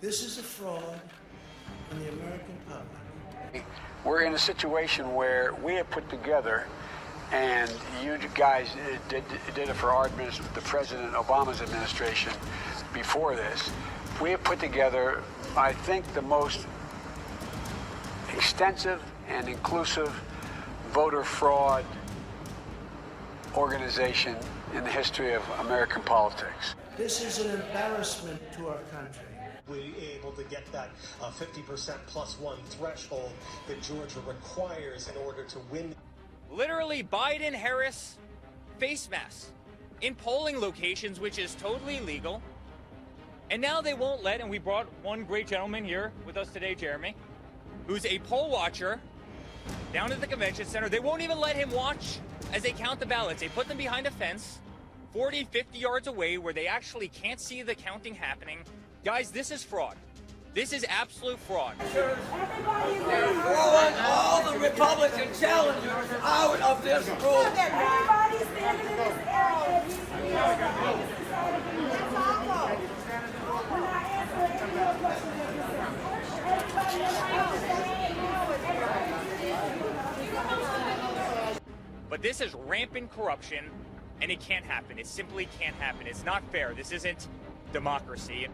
This is a fraud on the American public. We're in a situation where we have put together, and you guys did it for our the President Obama's administration before this. We have put together, I think, the most extensive and inclusive voter fraud organization in the history of American politics. This is an embarrassment to our country. We able to get that 50% plus one threshold that Georgia requires in order to win. Literally Biden-Harris face masks in polling locations, which is totally illegal. And now they won't let, and we brought one great gentleman here with us today, Jeremy, who's a poll watcher down at the convention center. They won't even let him watch as they count the ballots. They put them behind a fence 40, 50 yards away where they actually can't see the counting happening. Guys, this is fraud. This is absolute fraud. They're throwing all the Republican challengers out of this room. Everybody's standing in this area. When I answer any of questions, But this is rampant corruption, and it can't happen. It simply can't happen. It's not fair. This isn't democracy.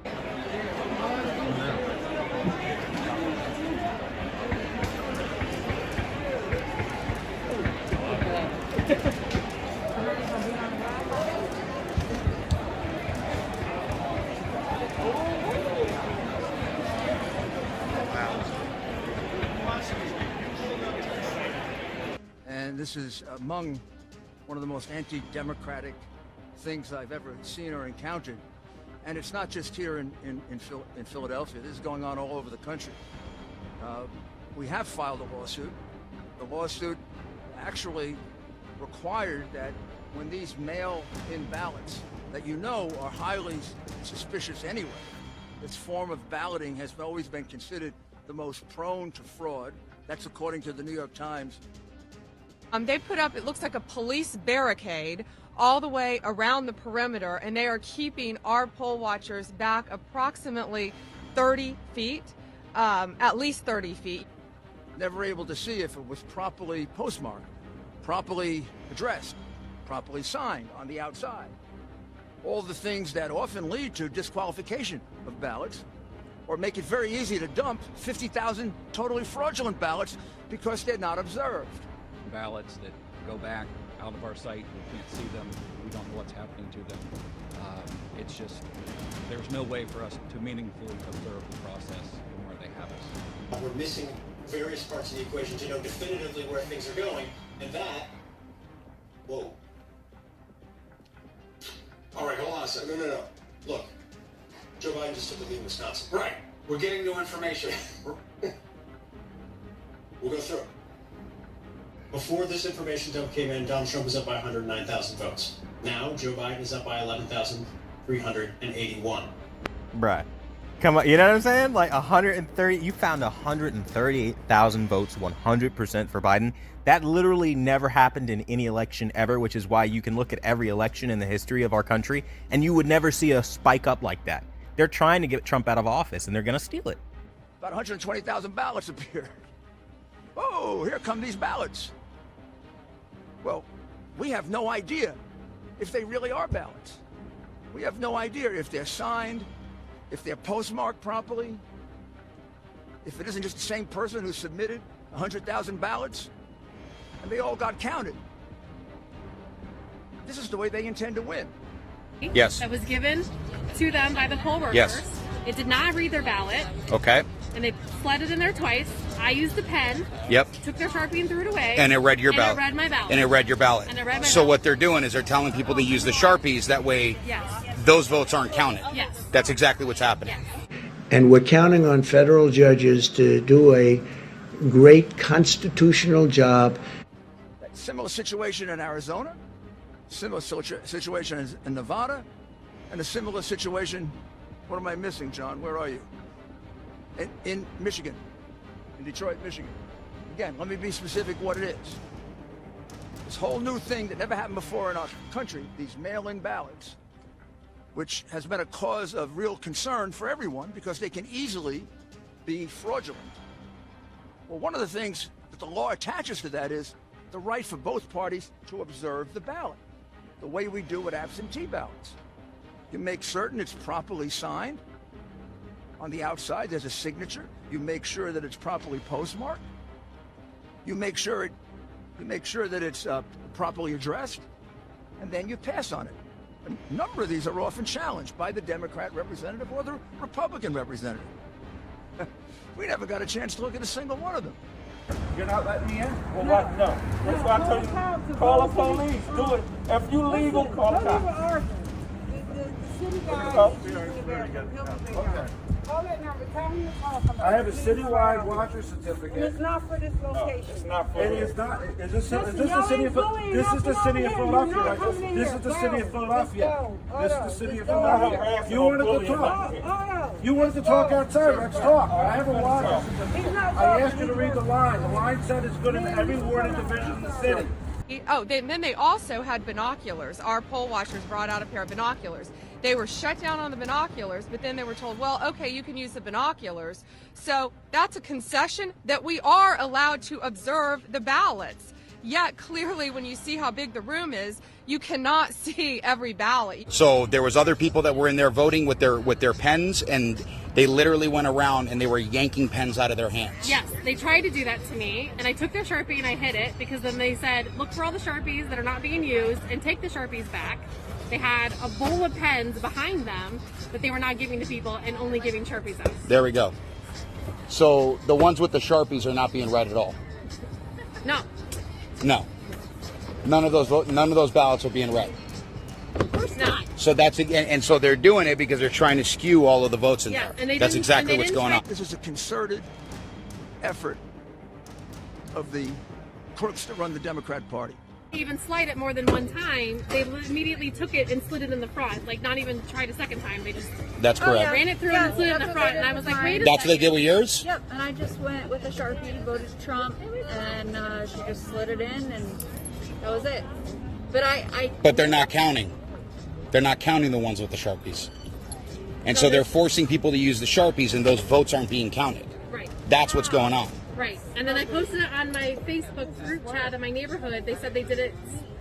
And this is among one of the most anti-democratic things I've ever seen or encountered. And it's not just here in Philadelphia. This is going on all over the country. We have filed a lawsuit. The lawsuit actually required that when these mail-in ballots that you know are highly suspicious anyway, this form of balloting has always been considered the most prone to fraud. That's according to the New York Times. They put up, it looks like a police barricade all the way around the perimeter, and they are keeping our poll watchers back approximately 30 feet, at least 30 feet. Never able to see if it was properly postmarked, properly addressed, properly signed on the outside. All the things that often lead to disqualification of ballots or make it very easy to dump 50,000 totally fraudulent ballots because they're not observed. Ballots that go back out of our sight, we can't see them, we don't know what's happening to them. It's just, there's no way for us to meaningfully observe the process and where they have us. We're missing various parts of the equation to know definitively where things are going, and that, whoa. All right, hold on a second. No. Look, Joe Biden just took the lead in Wisconsin. Right. We're getting new information. We'll go through it. Before this information dump came in, Donald Trump was up by 109,000 votes. Now, Joe Biden is up by 11,381. Bruh. Come on, you know what I'm saying? Like 130, you found 138,000 votes, 100% for Biden. That literally never happened in any election ever, which is why you can look at every election in the history of our country, and you would never see a spike up like that. They're trying to get Trump out of office, and they're going to steal it. About 120,000 ballots appeared. Oh, here come these ballots. Well, we have no idea if they really are ballots. We have no idea if they're signed, if they're postmarked properly, if it isn't just the same person who submitted 100,000 ballots, and they all got counted. This is the way they intend to win. Yes. That was given to them by the poll workers. Yes. It did not read their ballot. Okay. And they slid it in there twice. I used a pen. Yep. Took their Sharpie and threw it away. And it read your ballot. And it read my ballot. And it read your ballot. And it read my So ballot. what they're doing is they're telling people to use the Sharpies. That way, Yes. those votes aren't counted. Yes. That's exactly what's happening. Yes. And we're counting on federal judges to do a great constitutional job. Similar situation in Arizona, similar situation in Nevada, and a similar situation, what am I missing, John? Where are you? In Michigan, in Detroit, Michigan. Again, let me be specific what it is. This whole new thing that never happened before in our country, these mail-in ballots, which has been a cause of real concern for everyone because they can easily be fraudulent. Well, one of the things that the law attaches to that is the right for both parties to observe the ballot, the way we do with absentee ballots. You make certain it's properly signed. On the outside, there's a signature. You make sure that it's properly postmarked. You make sure that it's properly addressed, and then you pass on it. A number of these are often challenged by the Democrat representative or the Republican representative. We never got a chance to look at a single one of them. You're not letting me in? Well, what? No. That's why I told you, call the police. Do it. If you legal, call the cops. The city guy. Call that number. Tell him to call somebody. I have a citywide watcher certificate. It's not for this location. No, it's not for this. It's not. Is this the city of Philadelphia? This is the city of Philadelphia. This is the city of Philadelphia. This is the city of Philadelphia. You wanted to talk. You wanted to talk outside. Let's talk. I have a watcher certificate. I asked you to read the line. The line said it's good in every ward and division in the city. Oh, then they also had binoculars. Our poll watchers brought out a pair of binoculars. They were shut down on the binoculars, but then they were told, well, okay, you can use the binoculars. So that's a concession that we are allowed to observe the ballots. Yet clearly when you see how big the room is, you cannot see every ballot. So there was other people that were in there voting with their pens, and they literally went around and they were yanking pens out of their hands. Yes, they tried to do that to me, and I took their Sharpie and I hid it because then they said, look for all the Sharpies that are not being used and take the Sharpies back. They had a bowl of pens behind them that they were not giving to people and only giving Sharpies out. There we go. So the ones with the Sharpies are not being read at all. No. No. None of those ballots are being read. Of course not. So and so they're doing it because they're trying to skew all of the votes in there. And that's exactly what's going on. This is a concerted effort of the crooks that run the Democrat Party. Even slide it more than one time, they immediately took it and slid it in the front. Like, not even tried a second time. They just That's correct. ran it through and slid it in the front. And I was like, wait a second. That's what they did with yours? Yep, and I just went with a Sharpie, voted Trump, and she just slid it in, and that was it. But they're not counting. They're not counting the ones with the Sharpies. And so they're forcing people to use the Sharpies, and those votes aren't being counted. Right. That's what's going on. Right. And then I posted it on my Facebook group chat in my neighborhood. They said they did it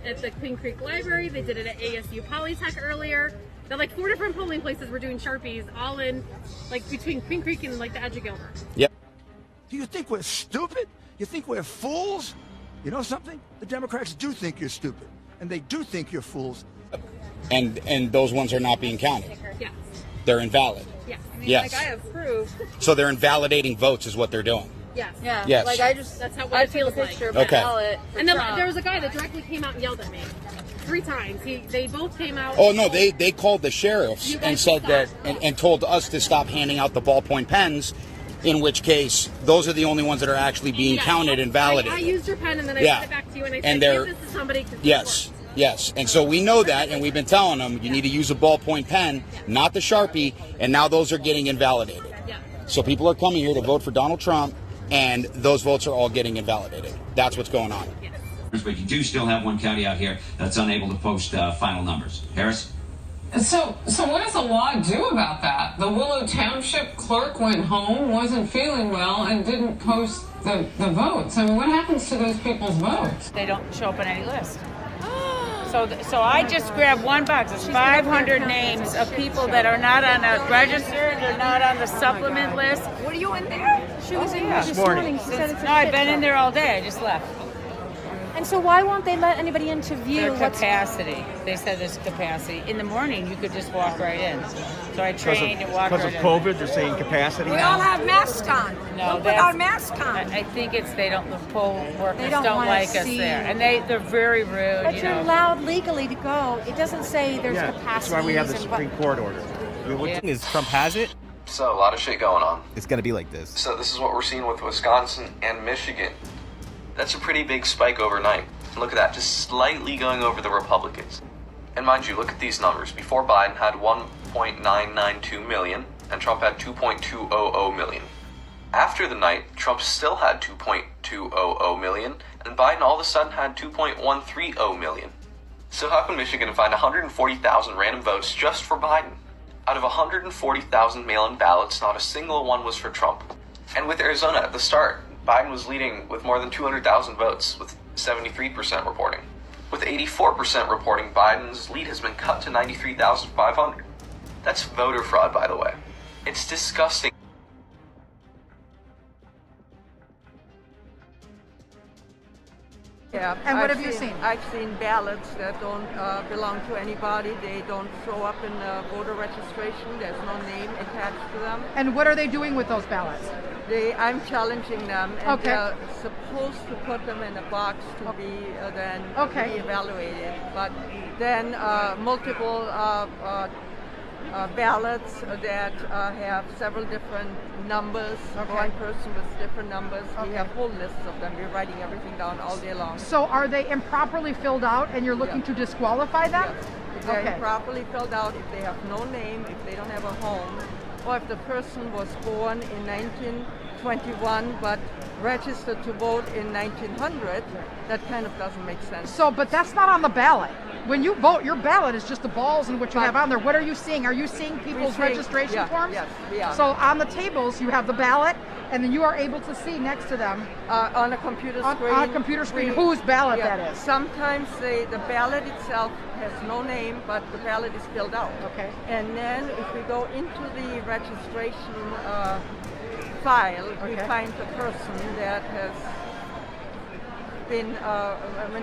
at the Queen Creek Library. They did it at ASU Polytech earlier. That like 4 different polling places were doing Sharpies all in, like, between Queen Creek and like the edge of Gilbert. Yep. Do you think we're stupid? You think we're fools? You know something? The Democrats do think you're stupid, and they do think you're fools. And those ones are not being counted. Yes. They're invalid. Yes. Yes. Like, I have proof. So they're invalidating votes is what they're doing. Yes. Yeah. Yes. Like, That's how what it feels like. Picture of my ballot for And then Trump. there was a guy that directly came out and yelled at me 3 times. They both came out. Oh no, they called the sheriffs You and guys said that stop. and told us to stop handing out the ballpoint pens, in which case those are the only ones that are actually being Yes. counted and validated. I used your pen and then I Yeah. sent it back to you and I And said, they're- give this to somebody. 'cause Yes, yes. And so we know that, and we've been telling them you need to use a ballpoint pen, not the Sharpie, and now those are getting invalidated. Yeah. So people are coming here to vote for Donald Trump, and those votes are all getting invalidated. That's what's going on. But you do still have one county out here that's unable to post final numbers. Harris? So what does the law do about that? The Willow Township clerk went home, wasn't feeling well, and didn't post the votes. I mean, what happens to those people's votes? They don't show up on any list. So I just grabbed one box. It's 500 names of people that are not on a register. They're not on the supplement list. Were you in there? She was in there this morning. She said it's a No, I've shit been show. in there all day. I just left. And so why won't they let anybody into view? Their capacity. They said there's capacity. In the morning, you could just walk right in. So I trained and walked right in. Because of COVID, they're saying capacity We now? all have masks on. No, We'll put our masks on. I think it's the poll workers They don't don't wanna like us see there, you. and they're very rude. But you you're know. allowed legally to go. It doesn't say there's Yeah, capacity. that's why we have the Supreme Court order. What is Trump has it? So a lot of shit going on. It's gonna be like this. So this is what we're seeing with Wisconsin and Michigan. That's a pretty big spike overnight. Look at that, just slightly going over the Republicans. And mind you, look at these numbers. Before Biden had 1.992 million, and Trump had 2.200 million. After the night, Trump still had 2.200 million, and Biden all of a sudden had 2.130 million. So how can Michigan find 140,000 random votes just for Biden? Out of 140,000 mail-in ballots, not a single one was for Trump. And with Arizona at the start, Biden was leading with more than 200,000 votes, with 73% reporting. With 84% reporting, Biden's lead has been cut to 93,500. That's voter fraud, by the way. It's disgusting. Yeah, and what have you seen? I've seen ballots that don't belong to anybody. They don't show up in voter registration. There's no name attached to them. And what are they doing with those ballots? I'm challenging them, and Okay. they're supposed to put them in a box to be then re-evaluated. But then multiple ballots that have several different numbers. One person with different numbers. We have whole lists of them. We're writing everything down all day long. So are they improperly filled out and you're looking to disqualify them? Yes. If they're improperly filled out, if they have no name, if they don't have a home, or if the person was born in 1921 but registered to vote in 1900, that kind of doesn't make sense. So, but that's not on the ballot. When you vote, your ballot is just the balls and what you have on there. What are you seeing? Are you seeing people's registration forms? Yes, we are. So on the tables, you have the ballot, and then you are able to see next to them on a computer screen. On a computer screen, whose ballot that is. Sometimes the ballot itself has no name, but the ballot is filled out. Okay. And then if we go into the registration file, we find the person that has been,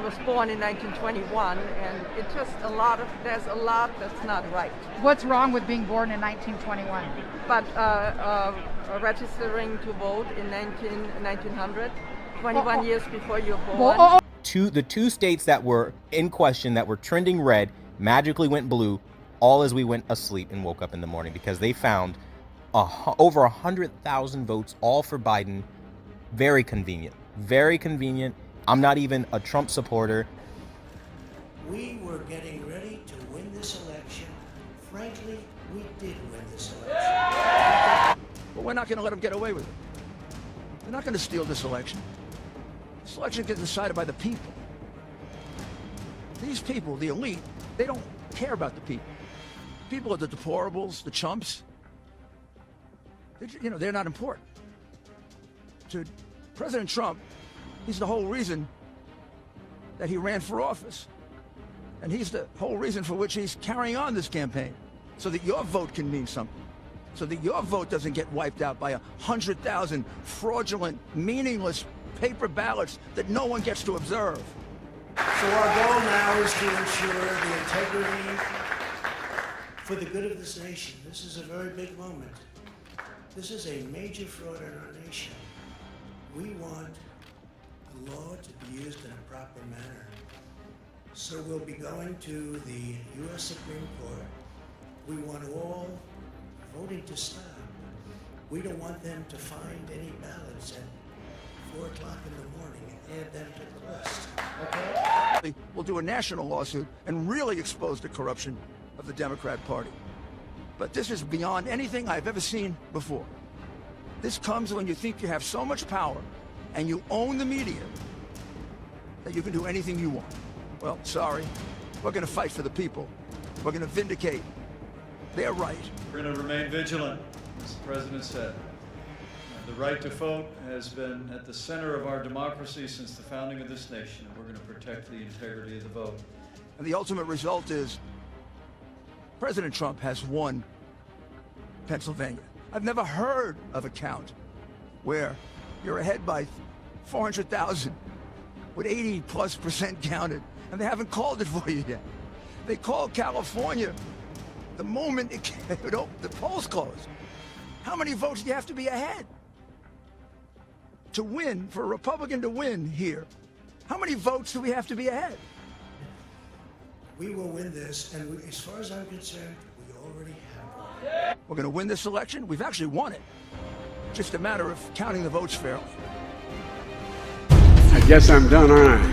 was born in 1921, and it's just there's a lot that's not right. What's wrong with being born in 1921? But registering to vote in 1900, 21 years before you're born. The two states that were in question, that were trending red, magically went blue, all as we went asleep and woke up in the morning, because they found over 100,000 votes, all for Biden. Very convenient. Very convenient. I'm not even a Trump supporter. We were getting ready to win this election. Frankly, we did win this election. But we're not going to let them get away with it. They're not going to steal this election. This election gets decided by the people. These people, the elite, they don't care about the people. People are the deplorables, the chumps. They're not important. To President Trump, he's the whole reason that he ran for office. And he's the whole reason for which he's carrying on this campaign, so that your vote can mean something. So that your vote doesn't get wiped out by 100,000 fraudulent, meaningless paper ballots that no one gets to observe. So our goal now is to ensure the integrity for the good of this nation. This is a very big moment. This is a major fraud in our nation. We want the law to be used in a proper manner. So we'll be going to the U.S. Supreme Court. We want all voting to stop. We don't want them to find any ballots at 4 o'clock in the morning and add them to the list. Okay? We'll do a national lawsuit and really expose the corruption of the Democrat Party. But this is beyond anything I've ever seen before. This comes when you think you have so much power and you own the media that you can do anything you want. Well, sorry. We're going to fight for the people. We're going to vindicate their right. We're going to remain vigilant, as the President said. The right to vote has been at the center of our democracy since the founding of this nation, and we're going to protect the integrity of the vote. And the ultimate result is President Trump has won Pennsylvania. I've never heard of a count where you're ahead by 400,000 with 80+% counted, and they haven't called it for you yet. They called California the moment the polls closed. How many votes do you have to be ahead to win, for a Republican to win here? How many votes do we have to be ahead? We will win this, and as far as I'm concerned, we already have one. We're going to win this election. We've actually won it. Just a matter of counting the votes fairly. I guess I'm done, aren't I?